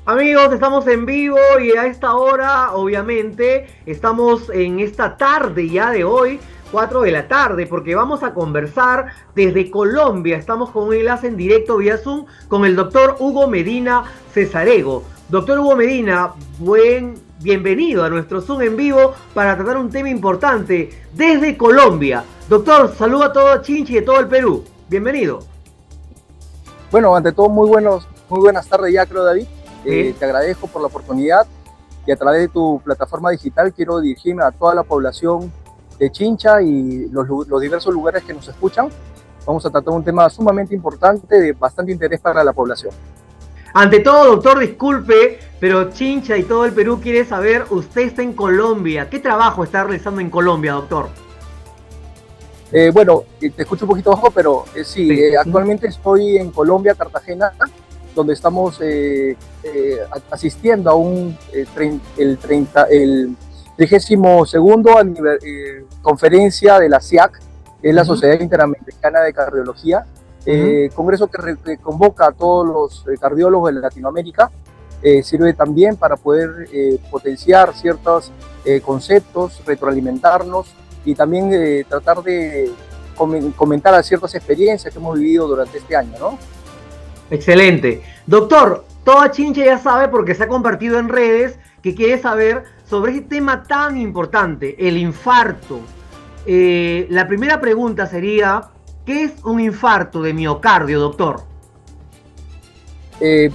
Amigos, estamos en vivo y a esta hora, obviamente, estamos en esta tarde ya de hoy, 4 de la tarde, porque vamos a conversar desde Colombia. Estamos con un enlace en directo vía Zoom con el doctor Hugo Medina Cesarego. Doctor Hugo Medina, bienvenido a nuestro Zoom en vivo para tratar un tema importante desde Colombia. Doctor, saludo a todo Chinchi y de todo el Perú. Bienvenido. Bueno, ante todo, muy buenas tardes ya, creo, David. ¿Sí? Te agradezco por la oportunidad y a través de tu plataforma digital quiero dirigirme a toda la población de Chincha y los diversos lugares que nos escuchan. Vamos a tratar un tema sumamente importante, de bastante interés para la población. Ante todo, doctor, disculpe, pero Chincha y todo el Perú quiere saber, usted está en Colombia. ¿Qué trabajo está realizando en Colombia, doctor? Bueno, te escucho un poquito bajo, pero sí, actualmente estoy en Colombia, Cartagena, donde estamos asistiendo a el 32º conferencia de la SIAC, que es la Sociedad Interamericana de Cardiología, congreso que convoca a todos los cardiólogos de Latinoamérica. Sirve también para poder potenciar ciertos conceptos, retroalimentarnos y también tratar de comentar ciertas experiencias que hemos vivido durante este año, ¿no? Excelente. Doctor, toda Chincha ya sabe porque se ha compartido en redes que quiere saber sobre este tema tan importante, el infarto. La primera pregunta sería, ¿qué es un infarto de miocardio, doctor?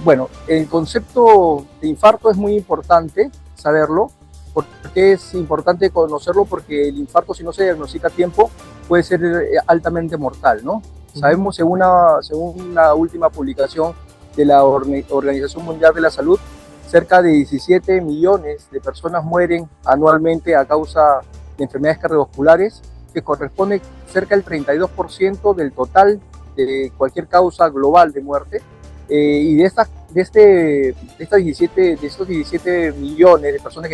Bueno, el concepto de infarto es muy importante saberlo. ¿Por qué es importante conocerlo? Porque el infarto, si no se diagnostica a tiempo, puede ser altamente mortal, ¿no? Sabemos, según una última publicación de la Organización Mundial de la Salud, cerca de 17 millones de personas mueren anualmente a causa de enfermedades cardiovasculares, que corresponde cerca del 32% del total de cualquier causa global de muerte. Y de estos 17 millones de personas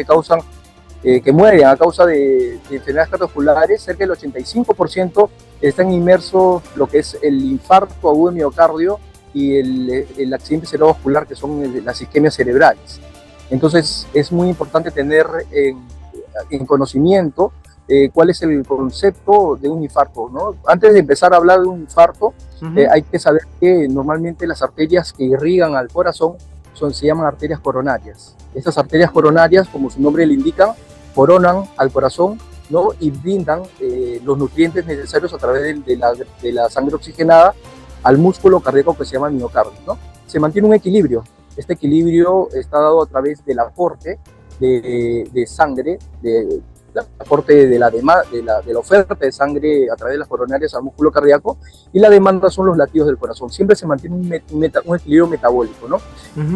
que mueren a causa de enfermedades cardiovasculares, cerca del 85% están inmersos lo que es el infarto agudo de miocardio y el accidente cerebrovascular, que son las isquemias cerebrales. Entonces es muy importante tener en conocimiento cuál es el concepto de un infarto, ¿no? Antes de empezar a hablar de un infarto, hay que saber que normalmente las arterias que irrigan al corazón se llaman arterias coronarias. Estas arterias coronarias, como su nombre le indica, coronan al corazón, ¿no? Y brindan los nutrientes necesarios a través de la sangre oxigenada al músculo cardíaco que se llama miocardio, ¿no? Se mantiene un equilibrio. Este equilibrio está dado a través del aporte de sangre, del aporte de la oferta de sangre a través de las coronarias al músculo cardíaco, y la demanda son los latidos del corazón. Siempre se mantiene un equilibrio metabólico, ¿no?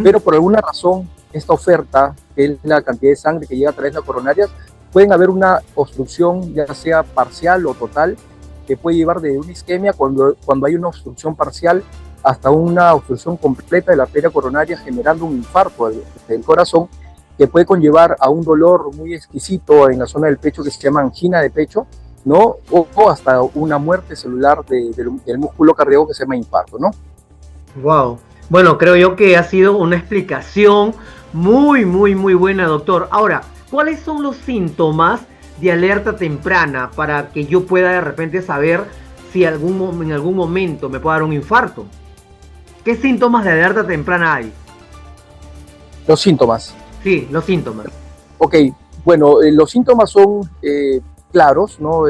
Pero por alguna razón, esta oferta, que es la cantidad de sangre que llega a través de las coronarias, pueden haber una obstrucción, ya sea parcial o total, que puede llevar de una isquemia, cuando hay una obstrucción parcial, hasta una obstrucción completa de la arteria coronaria, generando un infarto del corazón, que puede conllevar a un dolor muy exquisito en la zona del pecho que se llama angina de pecho, ¿no? O hasta una muerte celular del músculo cardíaco que se llama infarto, ¿no? Wow. Bueno, creo yo que ha sido una explicación muy buena, doctor. Ahora, ¿cuáles son los síntomas de alerta temprana para que yo pueda de repente saber si en algún momento me puede dar un infarto? ¿Qué síntomas de alerta temprana hay? Los síntomas. Sí, los síntomas. Ok, bueno, los síntomas son claros, ¿no?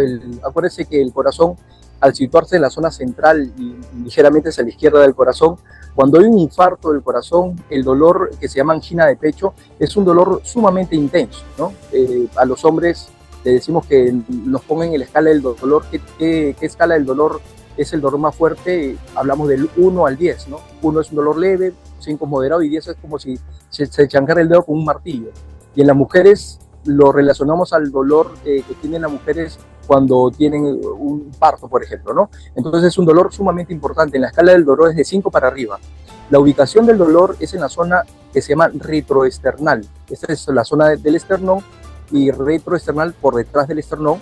Acuérdense que el corazón, al situarse en la zona central y ligeramente hacia la izquierda del corazón, cuando hay un infarto del corazón, el dolor que se llama angina de pecho es un dolor sumamente intenso, ¿no? A los hombres le decimos que nos pongan en la escala del dolor. ¿Qué escala del dolor es el dolor más fuerte? Hablamos del 1 al 10, ¿no? 1 es un dolor leve, 5 es moderado y 10 es como si se chancara el dedo con un martillo. Y en las mujeres lo relacionamos al dolor que tienen las mujeres cuando tienen un parto, por ejemplo, ¿no? Entonces es un dolor sumamente importante. En la escala del dolor es de 5 para arriba. La ubicación del dolor es en la zona que se llama retroesternal. Esta es la zona del esternón, y retroesternal por detrás del esternón,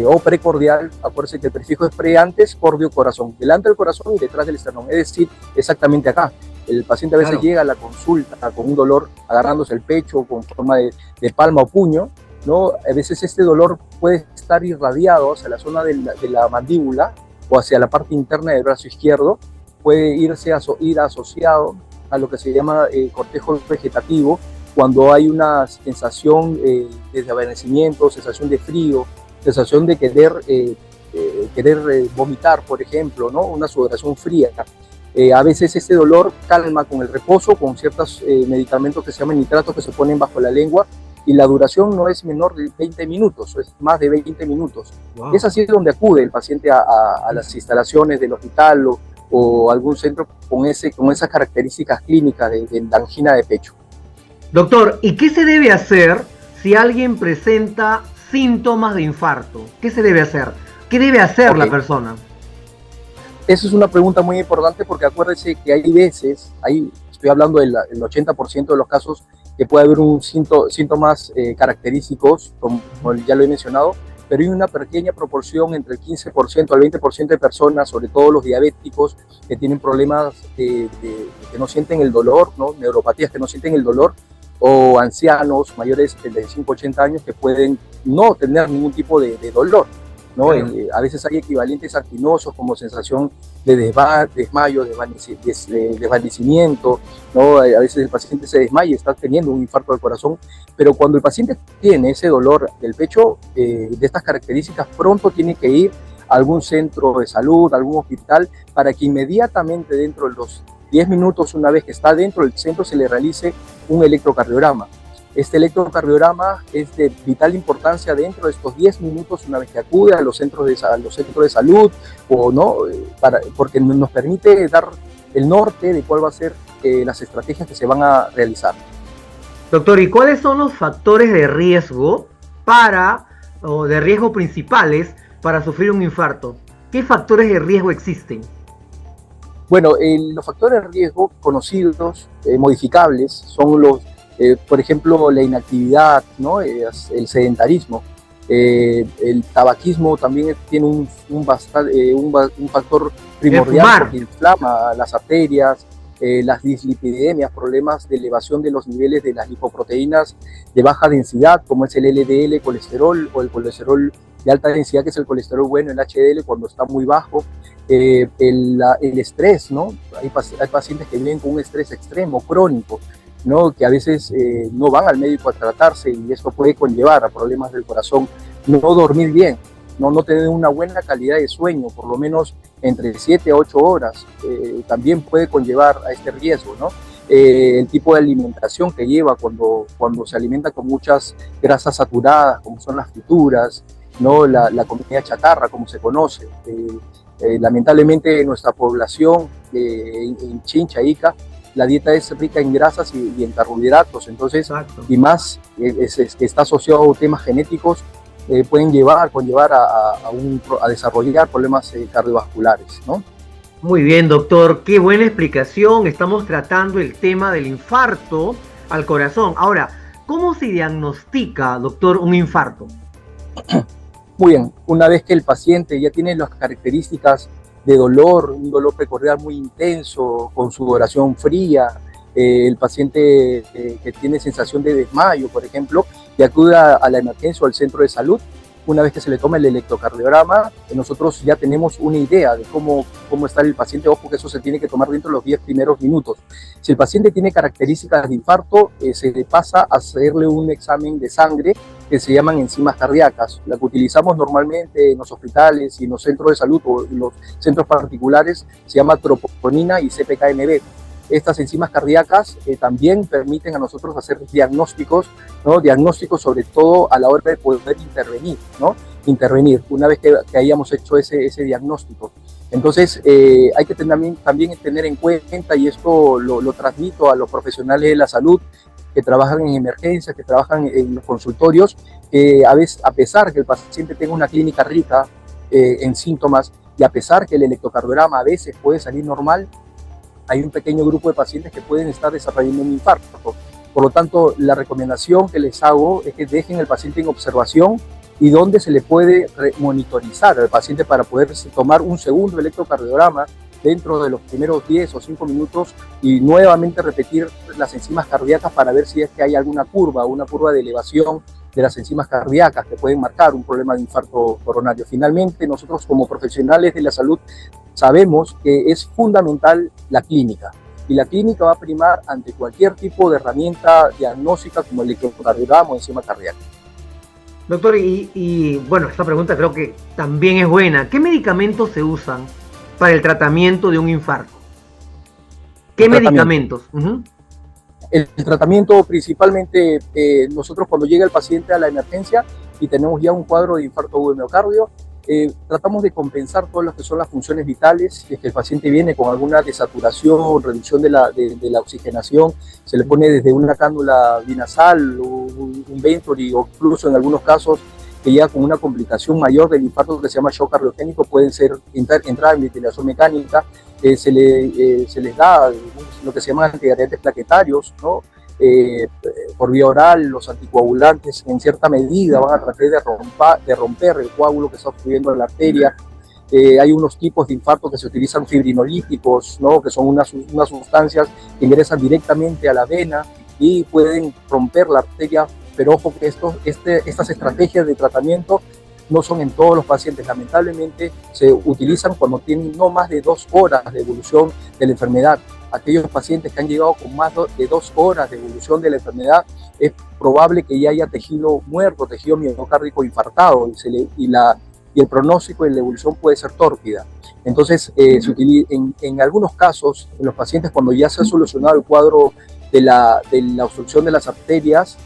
o precordial. Acuérdense que el prefijo es pre antes, cordio, corazón. Delante del corazón y detrás del esternón. Es decir, exactamente acá. El paciente a veces Claro. llega a la consulta con un dolor agarrándose el pecho con forma de palma o puño, ¿no? A veces este dolor puede estar irradiado hacia la zona de la mandíbula o hacia la parte interna del brazo izquierdo, puede ir asociado a lo que se llama cortejo vegetativo, cuando hay una sensación de desvanecimiento, sensación de frío, sensación de querer vomitar, por ejemplo, ¿no? Una sudoración fría. A veces este dolor calma con el reposo, con ciertos medicamentos que se llaman nitratos que se ponen bajo la lengua, y la duración no es menor de 20 minutos, es más de 20 minutos. Wow. Es así donde acude el paciente a las instalaciones del hospital o algún centro con esas características clínicas de angina de pecho. Doctor, ¿y qué se debe hacer si alguien presenta síntomas de infarto? ¿Qué se debe hacer? ¿Qué debe hacer la persona? Esa es una pregunta muy importante porque acuérdese que hay veces, estoy hablando del 80% de los casos, que puede haber síntomas característicos, como ya lo he mencionado, pero hay una pequeña proporción entre el 15% al 20% de personas, sobre todo los diabéticos, que tienen problemas que no sienten el dolor, ¿no? Neuropatías que no sienten el dolor, o ancianos mayores de 75, 80 años que pueden no tener ningún tipo de dolor, ¿no? Claro. A veces hay equivalentes actinosos como sensación de desmayo, desvanecimiento, ¿no? A veces el paciente se desmaya y está teniendo un infarto del corazón, pero cuando el paciente tiene ese dolor del pecho de estas características, pronto tiene que ir a algún centro de salud, a algún hospital, para que inmediatamente dentro de los 10 minutos, una vez que está dentro del centro, se le realice un electrocardiograma. Este electrocardiograma es de vital importancia dentro de estos 10 minutos, una vez que acude a los centros de salud, o no, porque nos permite dar el norte de cuál va a ser las estrategias que se van a realizar. Doctor, ¿y cuáles son los factores de riesgo o de riesgo principales para sufrir un infarto? ¿Qué factores de riesgo existen? Bueno, los factores de riesgo conocidos, modificables, son por ejemplo, la inactividad, ¿no? El sedentarismo. El tabaquismo también tiene un factor primordial porque inflama las arterias, las dislipidemias, problemas de elevación de los niveles de las lipoproteínas de baja densidad, como es el LDL colesterol o el colesterol de alta densidad, que es el colesterol bueno, el HDL, cuando está muy bajo. El estrés, ¿no? Hay pacientes que viven con un estrés extremo, crónico, ¿no? Que a veces no van al médico a tratarse, y esto puede conllevar a problemas del corazón. No dormir bien, no tener una buena calidad de sueño, por lo menos entre 7 a 8 horas, también puede conllevar a este riesgo, ¿no? El tipo de alimentación que lleva cuando se alimenta con muchas grasas saturadas, como son las frituras, ¿no? La comida chatarra, como se conoce. Lamentablemente nuestra población en Chincha, Ica, la dieta es rica en grasas y en carbohidratos, entonces, exacto, y más que está asociado a temas genéticos, pueden conllevar a desarrollar problemas cardiovasculares, ¿no? Muy bien, doctor, qué buena explicación. Estamos tratando el tema del infarto al corazón. Ahora, ¿cómo se diagnostica, doctor, un infarto? Muy bien, una vez que el paciente ya tiene las características de dolor, un dolor precordial muy intenso, con sudoración fría, el paciente que tiene sensación de desmayo, por ejemplo, y acude a la emergencia o al centro de salud, una vez que se le toma el electrocardiograma, nosotros ya tenemos una idea de cómo está el paciente. Ojo que eso se tiene que tomar dentro de los 10 primeros minutos. Si el paciente tiene características de infarto, se le pasa a hacerle un examen de sangre que se llaman enzimas cardíacas, la que utilizamos normalmente en los hospitales y en los centros de salud o en los centros particulares. Se llama troponina y CPK-MB. Estas enzimas cardíacas también permiten a nosotros hacer diagnósticos, ¿no? Diagnósticos sobre todo a la hora de poder intervenir, ¿no? Intervenir una vez que hayamos hecho ese diagnóstico. Entonces hay que también tener en cuenta, y esto lo transmito a los profesionales de la salud que trabajan en emergencias, que trabajan en los consultorios, que a pesar que el paciente tenga una clínica rica en síntomas, y a pesar que el electrocardiograma a veces puede salir normal, hay un pequeño grupo de pacientes que pueden estar desarrollando un infarto. Por lo tanto, la recomendación que les hago es que dejen al paciente en observación, y donde se le puede monitorizar al paciente para poder tomar un segundo electrocardiograma dentro de los primeros 10 o 5 minutos y nuevamente repetir las enzimas cardíacas para ver si es que hay alguna curva, una curva de elevación de las enzimas cardíacas que pueden marcar un problema de infarto coronario. Finalmente, nosotros como profesionales de la salud sabemos que es fundamental la clínica, y la clínica va a primar ante cualquier tipo de herramienta diagnóstica como el electrocardiograma o enzima cardíaca. Doctor, bueno, esta pregunta creo que también es buena. ¿Qué medicamentos se usan para el tratamiento de un infarto? ¿Qué medicamentos? El tratamiento principalmente, nosotros cuando llega el paciente a la emergencia y tenemos ya un cuadro de infarto agudo de miocardio, tratamos de compensar todas las que son las funciones vitales. Si es que el paciente viene con alguna desaturación, reducción de la oxigenación, se le pone desde una cánula binasal o un Venturi, o incluso en algunos casos que llega con una complicación mayor del infarto que se llama shock cardiogénico, pueden ser entrar en ventilación mecánica. Se les da lo que se llaman antidiarreantes plaquetarios, ¿no? Por vía oral. Los anticoagulantes en cierta medida van a tratar de romper el coágulo que está obstruyendo la arteria. Hay unos tipos de infarto que se utilizan fibrinolíticos, ¿no? Que son unas sustancias que ingresan directamente a la vena y pueden romper la arteria, pero ojo que estas estrategias de tratamiento no son en todos los pacientes. Lamentablemente se utilizan cuando tienen no más de 2 horas de evolución de la enfermedad. Aquellos pacientes que han llegado con más de 2 horas de evolución de la enfermedad, es probable que ya haya tejido muerto, tejido miocárdico infartado, y el pronóstico de la evolución puede ser tórpida. Entonces, en algunos casos, en los pacientes cuando ya se ha solucionado el cuadro de la obstrucción de las arterias,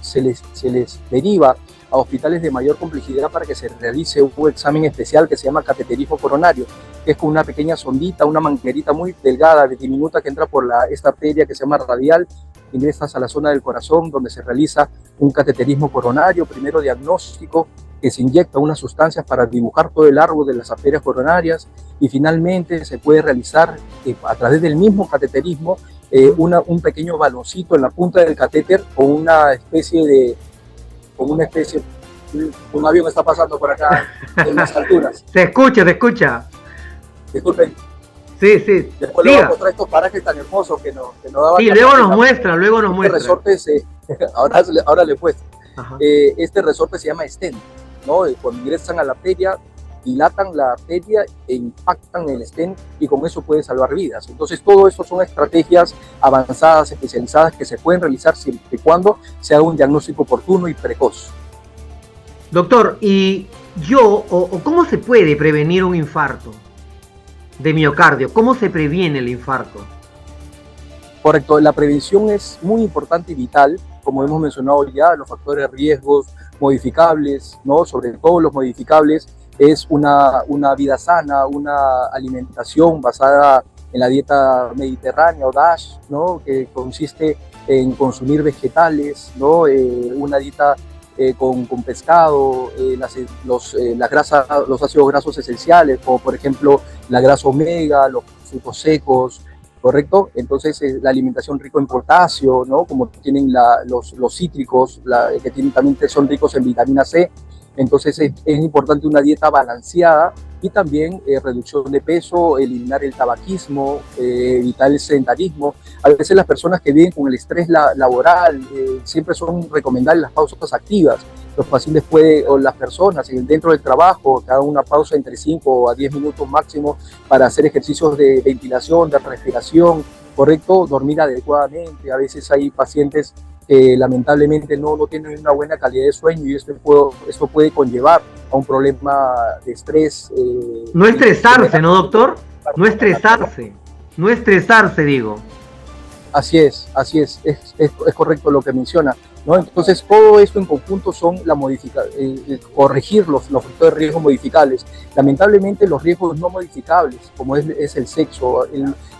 se les deriva a hospitales de mayor complejidad para que se realice un examen especial que se llama cateterismo coronario, que es con una pequeña sondita, una manguerita muy delgada, diminuta, que entra por esta arteria que se llama radial, ingresas a la zona del corazón, donde se realiza un cateterismo coronario, primero diagnóstico, que se inyecta unas sustancias para dibujar todo el árbol de las arterias coronarias, y finalmente se puede realizar a través del mismo cateterismo un pequeño baloncito en la punta del catéter con una especie, un avión está pasando por acá en las alturas. Se escucha. Disculpen. Sí. Después le voy a mostrar estos parajes tan hermosos que nos daban. Sí, luego nos muestra. Resorte ahora le he puesto. Este resorte se llama stent, ¿no? Cuando ingresan a la arteria, dilatan la arteria e impactan el stent, y con eso puede salvar vidas. Entonces, todo esto son estrategias avanzadas, especializadas, que se pueden realizar siempre y cuando se haga un diagnóstico oportuno y precoz. Doctor, ¿y cómo se puede prevenir un infarto de miocardio? ¿Cómo se previene el infarto? Correcto, la prevención es muy importante y vital, como hemos mencionado ya, los factores de riesgos modificables, ¿no? Sobre todo los modificables, es una vida sana, una alimentación basada en la dieta mediterránea o DASH, ¿no? Que consiste en consumir vegetales, ¿no? Una dieta con pescado, la grasa, los ácidos grasos esenciales, como por ejemplo la grasa omega, los frutos secos, ¿correcto? Entonces la alimentación rica en potasio, ¿no? Como tienen los cítricos, que también son ricos en vitamina C. Entonces es importante una dieta balanceada, y también reducción de peso, eliminar el tabaquismo, evitar el sedentarismo. A veces las personas que viven con el estrés laboral, siempre son recomendables las pausas activas. Los pacientes o las personas dentro del trabajo, que hagan una pausa entre 5 a 10 minutos máximo para hacer ejercicios de ventilación, de respiración, correcto, dormir adecuadamente. A veces hay pacientes que lamentablemente no tienen una buena calidad de sueño, y esto puede conllevar a un problema de estrés. No estresarse, ¿no, doctor? No estresarse, digo. Así es correcto lo que menciona, ¿no? Entonces todo esto en conjunto son corregir los factores de riesgo modificables. Lamentablemente los riesgos no modificables, como es el sexo,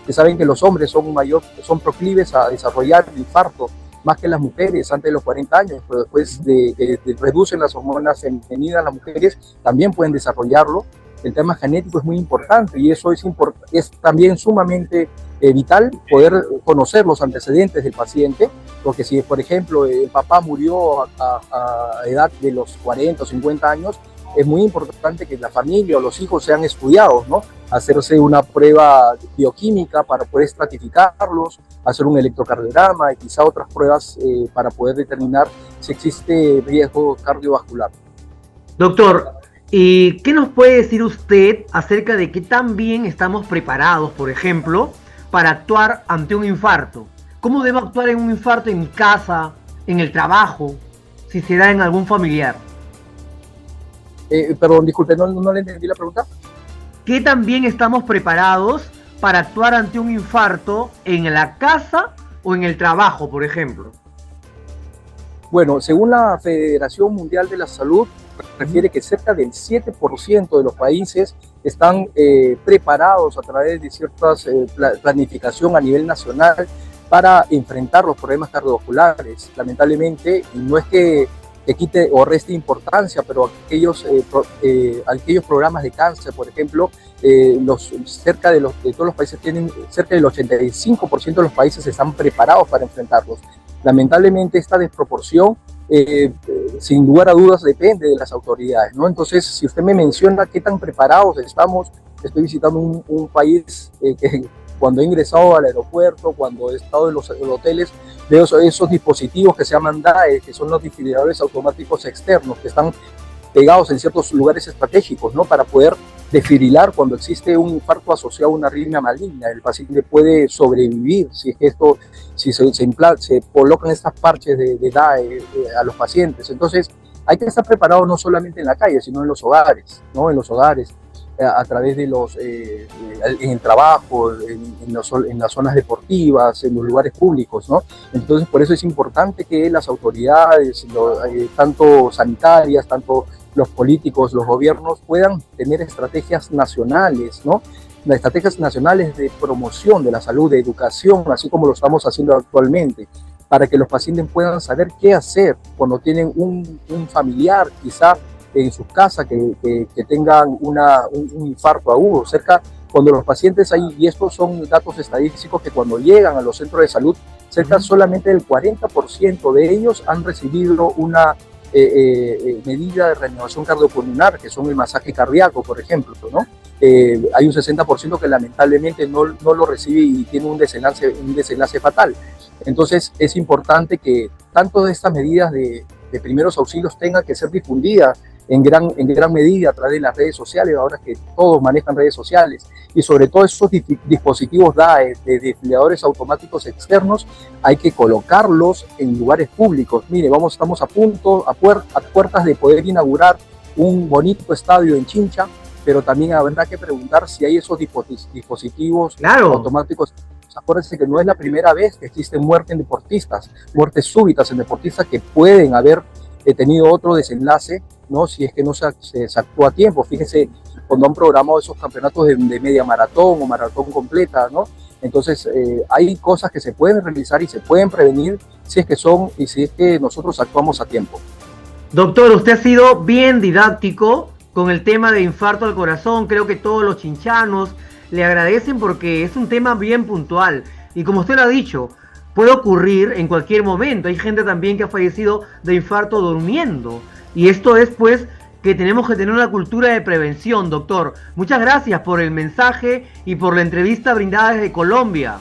que saben que los hombres son proclives a desarrollar el infarto más que las mujeres antes de los 40 años, pero después de reducen las hormonas femeninas, las mujeres también pueden desarrollarlo. El tema genético es muy importante, y eso es también sumamente vital poder conocer los antecedentes del paciente, porque si, por ejemplo, el papá murió a edad de los 40 o 50 años, es muy importante que la familia o los hijos sean estudiados, ¿no? Hacerse una prueba bioquímica para poder estratificarlos, hacer un electrocardiograma y quizá otras pruebas para poder determinar si existe riesgo cardiovascular. Doctor, ¿y qué nos puede decir usted acerca de qué tan bien estamos preparados, por ejemplo, para actuar ante un infarto? ¿Cómo debo actuar en un infarto en mi casa, en el trabajo, si se da en algún familiar? Perdón, disculpe, no le entendí la pregunta. ¿Qué tan bien estamos preparados para actuar ante un infarto en la casa o en el trabajo, por ejemplo? Bueno, según la Federación Mundial de la Salud, refiere que cerca del 7% de los países están preparados a través de ciertas planificación a nivel nacional para enfrentar los problemas cardiovasculares. Lamentablemente, no es que quite o reste importancia, pero aquellos programas de cáncer, por ejemplo, cerca de todos los países tienen, cerca del 85% de los países están preparados para enfrentarlos. Lamentablemente esta desproporción, sin lugar a dudas, depende de las autoridades, ¿no? Entonces, si usted me menciona qué tan preparados estamos, estoy visitando un país que cuando he ingresado al aeropuerto, cuando he estado en los hoteles, veo esos dispositivos que se llaman DAE, que son los desfibriladores automáticos externos, que están pegados en ciertos lugares estratégicos, ¿no? Para poder desfibrilar cuando existe un infarto asociado a una arritmia maligna. El paciente puede sobrevivir si se colocan estas parches de DAE a los pacientes. Entonces, hay que estar preparado no solamente en la calle, sino en los hogares, ¿no? En los hogares, a través de en el trabajo, en las zonas deportivas, en los lugares públicos, ¿no? Entonces, por eso es importante que las autoridades, tanto sanitarias, tanto los políticos, los gobiernos, puedan tener estrategias nacionales, ¿no? Las estrategias nacionales de promoción de la salud, de educación, así como lo estamos haciendo actualmente, para que los pacientes puedan saber qué hacer cuando tienen un familiar, quizá en sus casas, que tengan un infarto agudo. Cuando los pacientes y estos son datos estadísticos, que cuando llegan a los centros de salud, cerca solamente el 40% de ellos han recibido una medida de reanimación cardiopulmonar, que son el masaje cardíaco, por ejemplo, ¿no? Hay un 60% que lamentablemente no lo recibe y tiene un desenlace fatal. Entonces es importante que tanto de estas medidas de primeros auxilios tengan que ser difundidas en gran medida a través de las redes sociales, ahora que todos manejan redes sociales, y sobre todo esos dispositivos DAE, de desfibriladores automáticos externos, hay que colocarlos en lugares públicos. Mire, estamos a puertas de poder inaugurar un bonito estadio en Chincha, pero también habrá que preguntar si hay esos dispositivos automáticos. Acuérdense que no es la primera vez que existen muertes súbitas en deportistas que pueden haber tenido otro desenlace, ¿no? Si es que no se actúa a tiempo. Fíjese, cuando han programado esos campeonatos de media maratón o maratón completa, ¿no? Entonces, hay cosas que se pueden realizar y se pueden prevenir si es que nosotros actuamos a tiempo. Doctor, usted ha sido bien didáctico con el tema de infarto al corazón. Creo que todos los chinchanos le agradecen porque es un tema bien puntual. Y como usted lo ha dicho, puede ocurrir en cualquier momento. Hay gente también que ha fallecido de infarto durmiendo. Y esto es, pues, que tenemos que tener una cultura de prevención, doctor. Muchas gracias por el mensaje y por la entrevista brindada desde Colombia.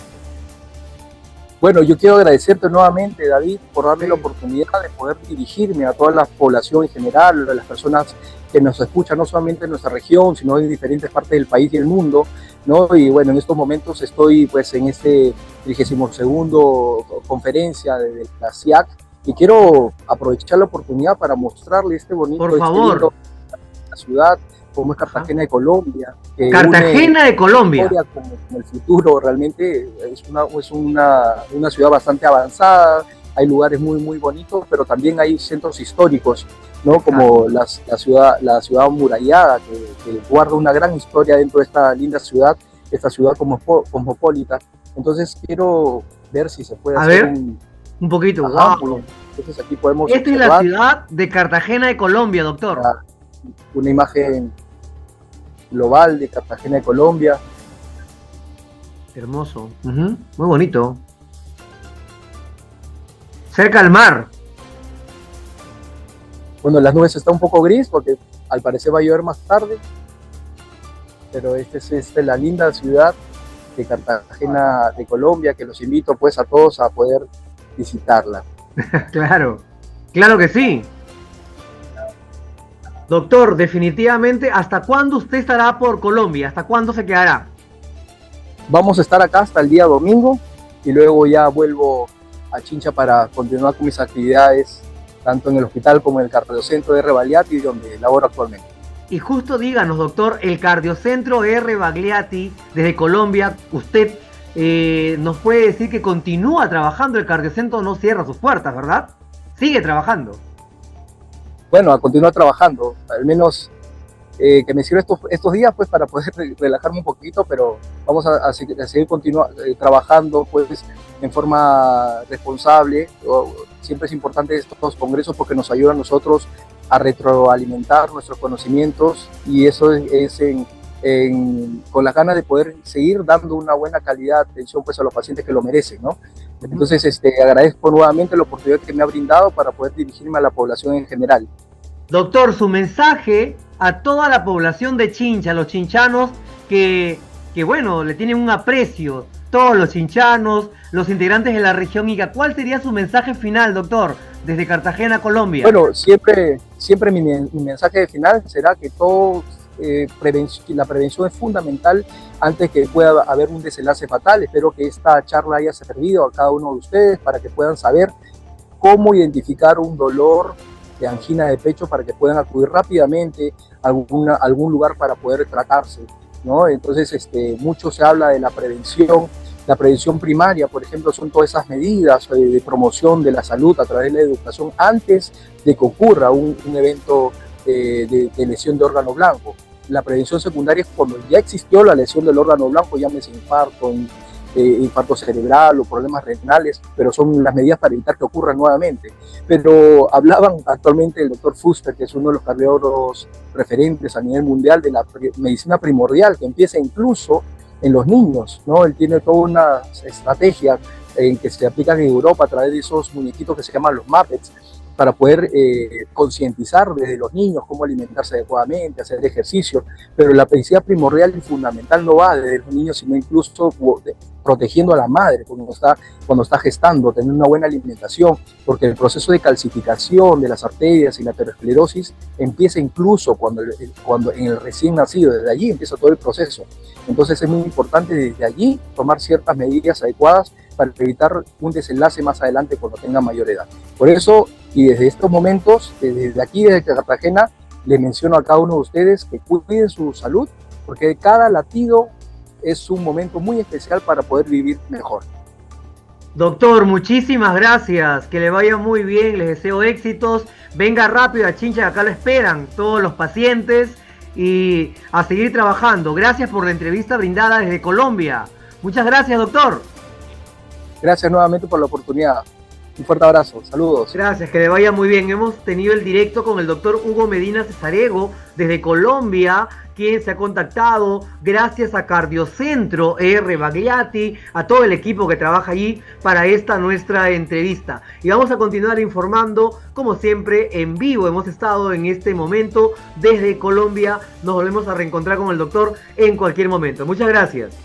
Bueno, yo quiero agradecerte nuevamente, David, por darme la oportunidad de poder dirigirme a toda la población en general, a las personas que nos escuchan, no solamente en nuestra región, sino en diferentes partes del país y del mundo, ¿no? Y bueno, en estos momentos estoy pues en este 32º conferencia de la CIAC, y quiero aprovechar la oportunidad para mostrarle este bonito la ciudad, como es Cartagena de Colombia. Cartagena de Colombia. Con el futuro, realmente es una ciudad bastante avanzada, hay lugares muy, muy bonitos, pero también hay centros históricos, ¿no? Como la ciudad amurallada, que guarda una gran historia dentro de esta linda ciudad, esta ciudad cosmopolita. Entonces quiero ver si se puede hacer un poquito. Wow. Entonces aquí podemos Esta es la ciudad de Cartagena de Colombia, doctor. Una imagen global de Cartagena de Colombia. Hermoso. Muy bonito. Cerca al mar. Bueno, las nubes están un poco gris porque al parecer va a llover más tarde, pero esta es la linda ciudad de Cartagena de Colombia, que los invito pues a todos a poder visitarla. Claro, claro que sí. Doctor, definitivamente, ¿hasta cuándo usted estará por Colombia? ¿Hasta cuándo se quedará? Vamos a estar acá hasta el día domingo y luego ya vuelvo a Chincha para continuar con mis actividades, tanto en el hospital como en el cardiocentro R. Bagliati, donde laboro actualmente. Y justo díganos, doctor, el cardiocentro R. Bagliati desde Colombia, usted nos puede decir que continúa trabajando, el cardiocentro no cierra sus puertas, ¿verdad? Sigue trabajando. Bueno, a continuar trabajando, al menos que me sirva estos días pues para poder relajarme un poquito, pero vamos a seguir trabajando pues en forma responsable. Siempre es importante estos congresos porque nos ayudan a nosotros a retroalimentar nuestros conocimientos, y eso es con las ganas de poder seguir dando una buena calidad de atención pues a los pacientes que lo merecen, ¿no? Entonces agradezco nuevamente la oportunidad que me ha brindado para poder dirigirme a la población en general. Doctor, su mensaje a toda la población de Chincha, los chinchanos que bueno, le tienen un aprecio, todos los chinchanos, los integrantes de la región Ica, ¿cuál sería su mensaje final, doctor, desde Cartagena, Colombia? Bueno, siempre mi mensaje final será que la prevención es fundamental antes que pueda haber un desenlace fatal. Espero que esta charla haya servido a cada uno de ustedes para que puedan saber cómo identificar un dolor de angina de pecho para que puedan acudir rápidamente a algún lugar para poder tratarse, ¿no? Entonces, mucho se habla de la prevención primaria, por ejemplo, son todas esas medidas de promoción de la salud a través de la educación antes de que ocurra un evento de lesión de órgano blanco. La prevención secundaria es cuando ya existió la lesión del órgano blanco, llámese infarto cerebral o problemas renales, pero son las medidas para evitar que ocurra nuevamente. Pero hablaban actualmente el doctor Fuster, que es uno de los cardiólogos referentes a nivel mundial de la medicina primordial, que empieza incluso en los niños, ¿no? Él tiene toda una estrategia que se aplica en Europa a través de esos muñequitos que se llaman los Muppets, para poder concientizar desde los niños cómo alimentarse adecuadamente, hacer ejercicio, pero la medicina primordial y fundamental no va desde los niños, sino incluso protegiendo a la madre cuando está gestando, tener una buena alimentación, porque el proceso de calcificación de las arterias y la aterosclerosis empieza incluso cuando en el recién nacido, desde allí empieza todo el proceso. Entonces es muy importante desde allí tomar ciertas medidas adecuadas para evitar un desenlace más adelante cuando tenga mayor edad. Por eso, y desde estos momentos, desde aquí, desde Cartagena, les menciono a cada uno de ustedes que cuiden su salud, porque cada latido es un momento muy especial para poder vivir mejor. Doctor, muchísimas gracias, que le vaya muy bien, les deseo éxitos, venga rápido a Chincha, acá lo esperan todos los pacientes, y a seguir trabajando. Gracias por la entrevista brindada desde Colombia. Muchas gracias, doctor. Gracias nuevamente por la oportunidad. Un fuerte abrazo, saludos. Gracias, que le vaya muy bien. Hemos tenido el directo con el doctor Hugo Medina Cesarego desde Colombia, quien se ha contactado gracias a Cardiocentro R. Bagliati, a todo el equipo que trabaja allí para esta nuestra entrevista. Y vamos a continuar informando, como siempre, en vivo. Hemos estado en este momento desde Colombia. Nos volvemos a reencontrar con el doctor en cualquier momento. Muchas gracias.